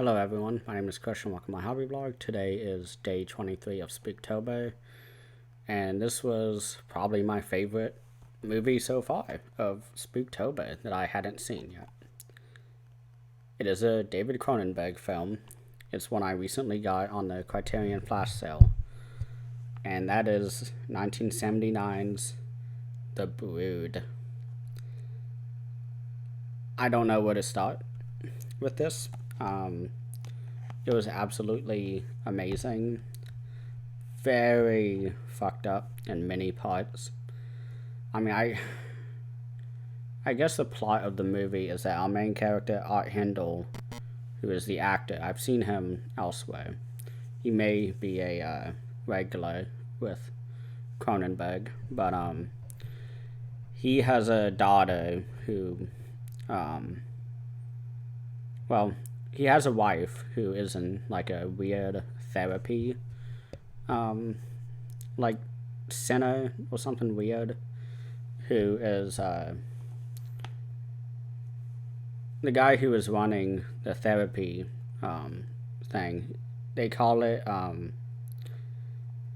Hello everyone, my name is Christian, welcome to my hobby blog. Today is day 23 of Spooktober, and this was probably my favorite movie so far of Spooktober that I hadn't seen yet. It is a David Cronenberg film. It's one I recently got on the Criterion Flash sale, and that is 1979's The Brood. I don't know where to start with this. It was absolutely amazing. Very fucked up in many parts. I guess the plot of the movie is that our main character, Art Hindle, who is the actor, I've seen him elsewhere. He may be a regular with Cronenberg, but he has a daughter who, well, he has a wife who is in like a weird therapy, like center or something weird, who is the guy who is running the therapy thing. They call it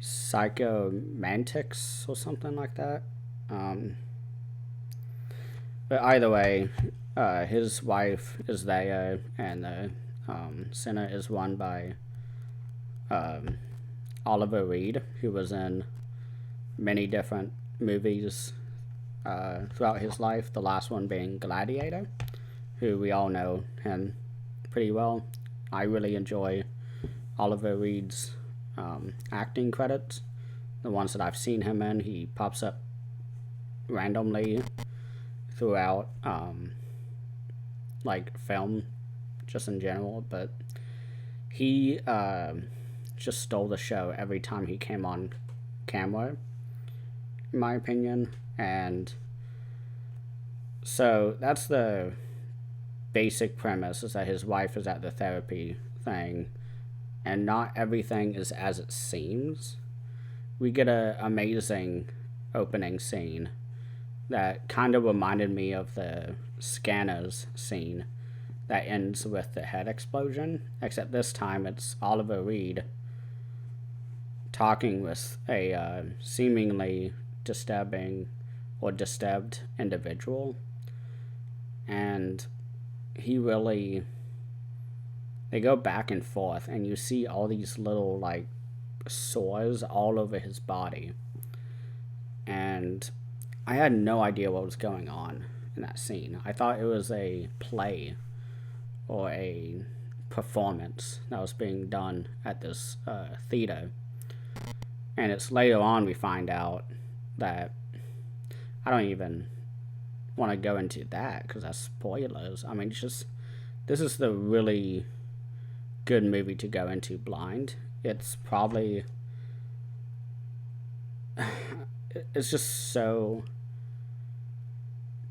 psychomantics or something like that. But either way, his wife is there, and the center is run by Oliver Reed, who was in many different movies throughout his life, the last one being Gladiator, who we all know him pretty well. I really enjoy Oliver Reed's acting credits. The ones that I've seen him in, he pops up randomly throughout like film just in general, but he just stole the show every time he came on camera, in my opinion. And so that's the basic premise, is that his wife is at the therapy thing and not everything is as it seems. We get an amazing opening scene that kind of reminded me of the Scanners scene that ends with the head explosion, except this time it's Oliver Reed talking with a seemingly disturbed individual, and they go back and forth, and you see all these little like sores all over his body, and I had no idea what was going on in that scene. I thought it was a play or a performance that was being done at this theater. And it's later on we find out that, I don't even want to go into that because that's spoilers. I mean, this is the really good movie to go into blind. It's probably, it's just so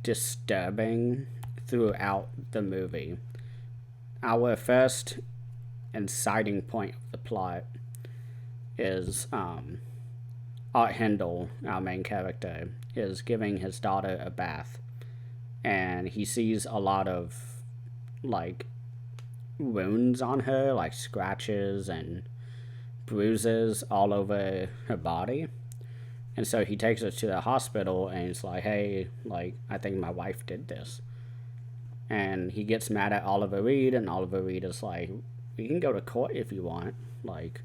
disturbing throughout the movie. Our first inciting point of the plot is Art Hindle, our main character, is giving his daughter a bath, and he sees a lot of like wounds on her, like scratches and bruises all over her body. And so he takes her to the hospital and he's like, hey, like, I think my wife did this. And he gets mad at Oliver Reed, and Oliver Reed is like, you can go to court if you want. Like,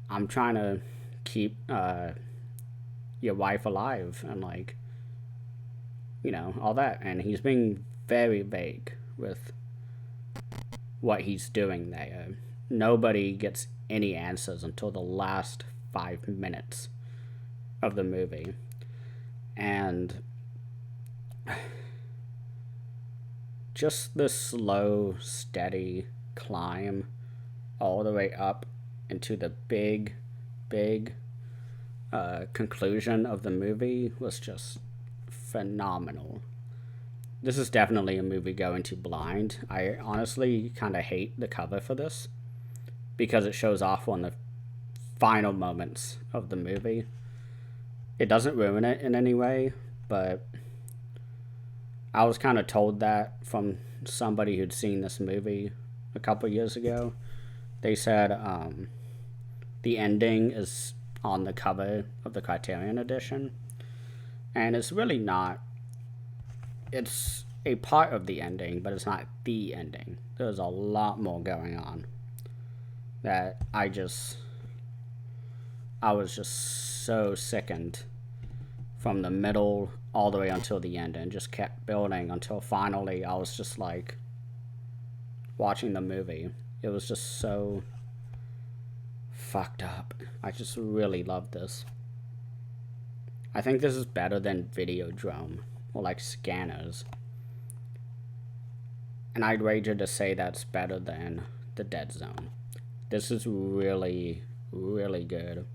I'm trying to keep your wife alive and, like, you know, all that. And he's being very vague with what he's doing there. Nobody gets any answers until the last 5 minutes of the movie. And just the slow, steady climb all the way up into the big conclusion of the movie was just phenomenal. This is definitely a movie going to blind. I honestly kind of hate the cover for this because it shows off on the final moments of the movie. It doesn't ruin it in any way, but I was kind of told that from somebody who'd seen this movie a couple years ago. They said the ending is on the cover of the Criterion edition, and it's really not. It's a part of the ending, but it's not the ending. There's a lot more going on that I was just so sickened from the middle all the way until the end, and just kept building until finally I was just like watching the movie. It was just so fucked up. I just really love this. I think this is better than Videodrome or like Scanners. And I'd wager to say that's better than The Dead Zone. This is really, really good.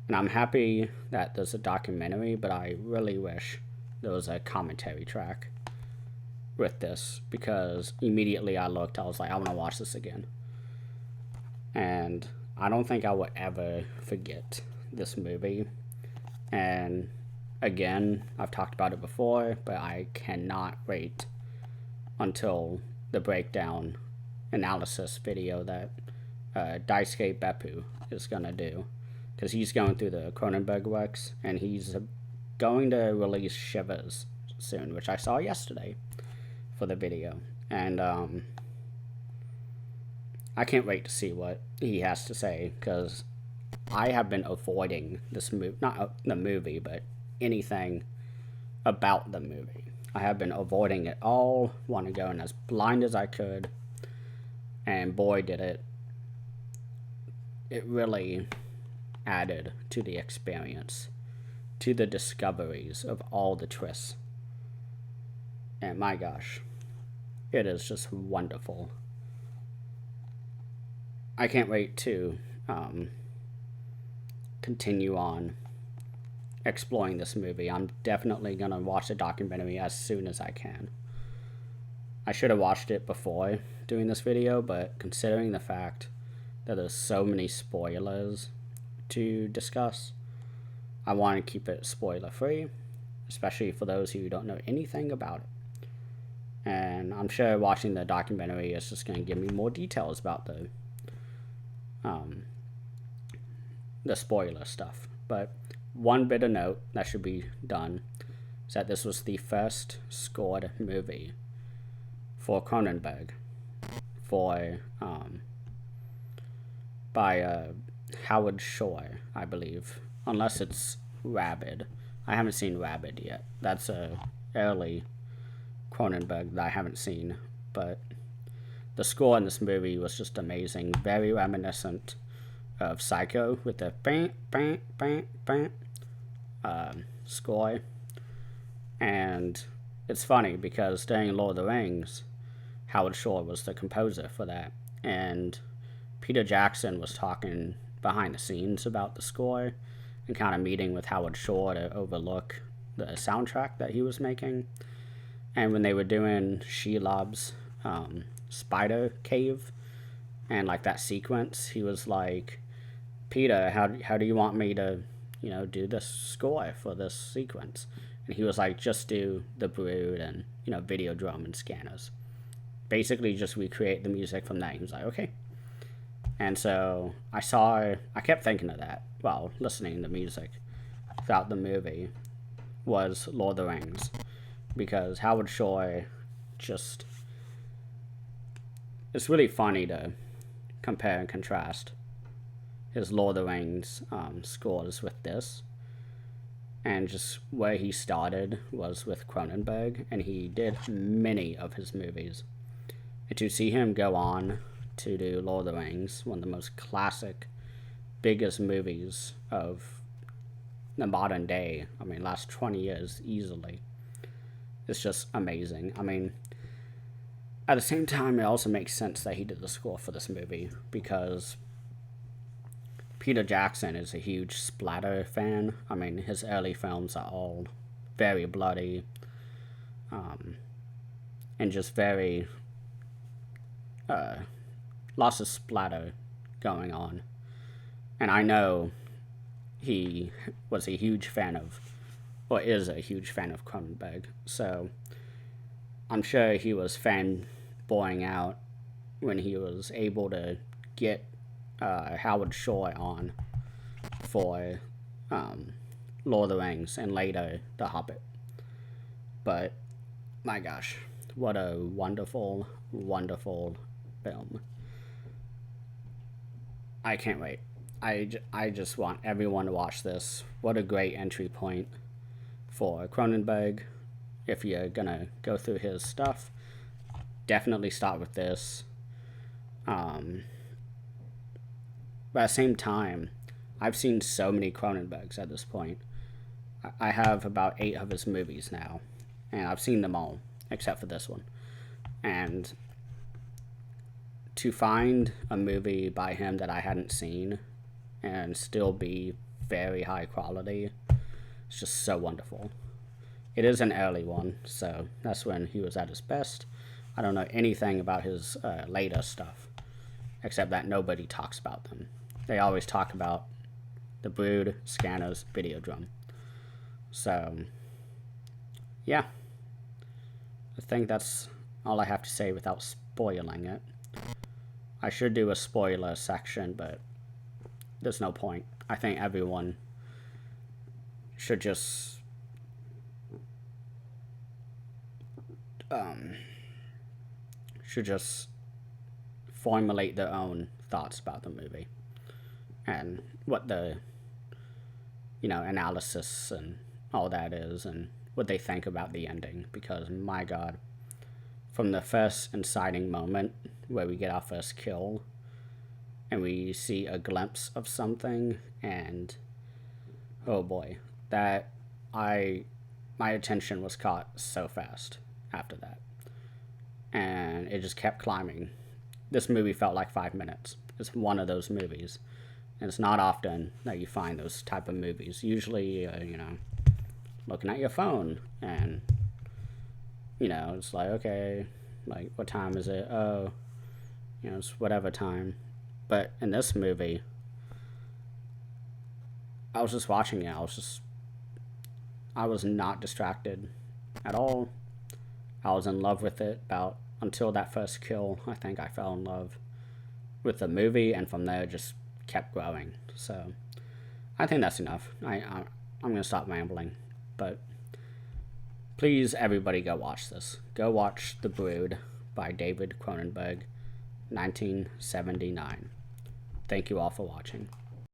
And I'm happy that there's a documentary, but I really wish there was a commentary track with this, because immediately I looked, I was like, I want to watch this again. And I don't think I would ever forget this movie. And again, I've talked about it before, but I cannot wait until the breakdown analysis video that Daisuke Beppu is going to do. Because he's going through the Cronenberg works, and he's going to release Shivers soon, which I saw yesterday for the video. And I can't wait to see what he has to say, because I have been avoiding this movie, not the movie, but anything about the movie. I have been avoiding it all, want to go in as blind as I could, and boy did it really added to the experience, to the discoveries of all the twists. And my gosh, it is just wonderful. I can't wait to continue on exploring this movie. I'm definitely going to watch the documentary as soon as I can. I should have watched it before doing this video, but considering the fact that there's so many spoilers to discuss, I want to keep it spoiler free, especially for those who don't know anything about it. And I'm sure watching the documentary is just going to give me more details about the spoiler stuff. But one bit of note that should be done is that this was the first scored movie for Cronenberg by Howard Shore, I believe, unless it's Rabid. I haven't seen Rabid yet. That's a early Cronenberg that I haven't seen, but the score in this movie was just amazing, very reminiscent of Psycho with the bang bang bang bang score. And it's funny because during Lord of the Rings, Howard Shore was the composer for that, and Peter Jackson was talking behind the scenes about the score and kind of meeting with Howard Shore to overlook the soundtrack that he was making. And when they were doing Shelob's spider cave and like that sequence, he was like, Peter, how do you want me to, do this score for this sequence? And he was like, just do The Brood and, Videodrome and Scanners. Basically just recreate the music from that. He was like, okay. And so I kept thinking of that while listening to music throughout the movie was Lord of the Rings. Because Howard Shore just... It's really funny to compare and contrast his Lord of the Rings scores with this. And just where he started was with Cronenberg, and he did many of his movies. And to see him go on to do Lord of the Rings, one of the most classic, biggest movies of the modern day, last 20 years easily, it's just amazing. At the same time, it also makes sense that he did the score for this movie, because Peter Jackson is a huge splatter fan. His early films are all very bloody, and just very, lots of splatter going on. And I know he was a huge fan of, or is a huge fan of Cronenberg, so I'm sure he was fanboying out when he was able to get Howard Shore on for Lord of the Rings and later The Hobbit. But my gosh, what a wonderful, wonderful film. I can't wait. I just want everyone to watch this. What a great entry point for Cronenberg. If you're gonna go through his stuff, definitely start with this. But at the same time, I've seen so many Cronenbergs at this point. I have about 8 of his movies now, and I've seen them all, except for this one. And to find a movie by him that I hadn't seen and still be very high quality, it's just so wonderful. It is an early one, so that's when he was at his best. I don't know anything about his later stuff, except that nobody talks about them. They always talk about The Brood, Scanners, Videodrome. So, yeah. I think that's all I have to say without spoiling it. I should do a spoiler section, but there's no point. I think everyone should just formulate their own thoughts about the movie and what the analysis and all that is and what they think about the ending, because my god, from the first inciting moment where we get our first kill and we see a glimpse of something, and oh boy, that my attention was caught so fast after that, and it just kept climbing. This movie felt like 5 minutes. It's one of those movies, and it's not often that you find those type of movies. Usually looking at your phone, and it's like, okay, like, what time is it? Oh, it's whatever time. But in this movie, I was just watching it. I was not distracted at all. I was in love with it until that first kill. I think I fell in love with the movie, and from there just kept growing. So I think that's enough. I'm going to stop rambling. But please, everybody, go watch this. Go watch The Brood by David Cronenberg, 1979. Thank you all for watching.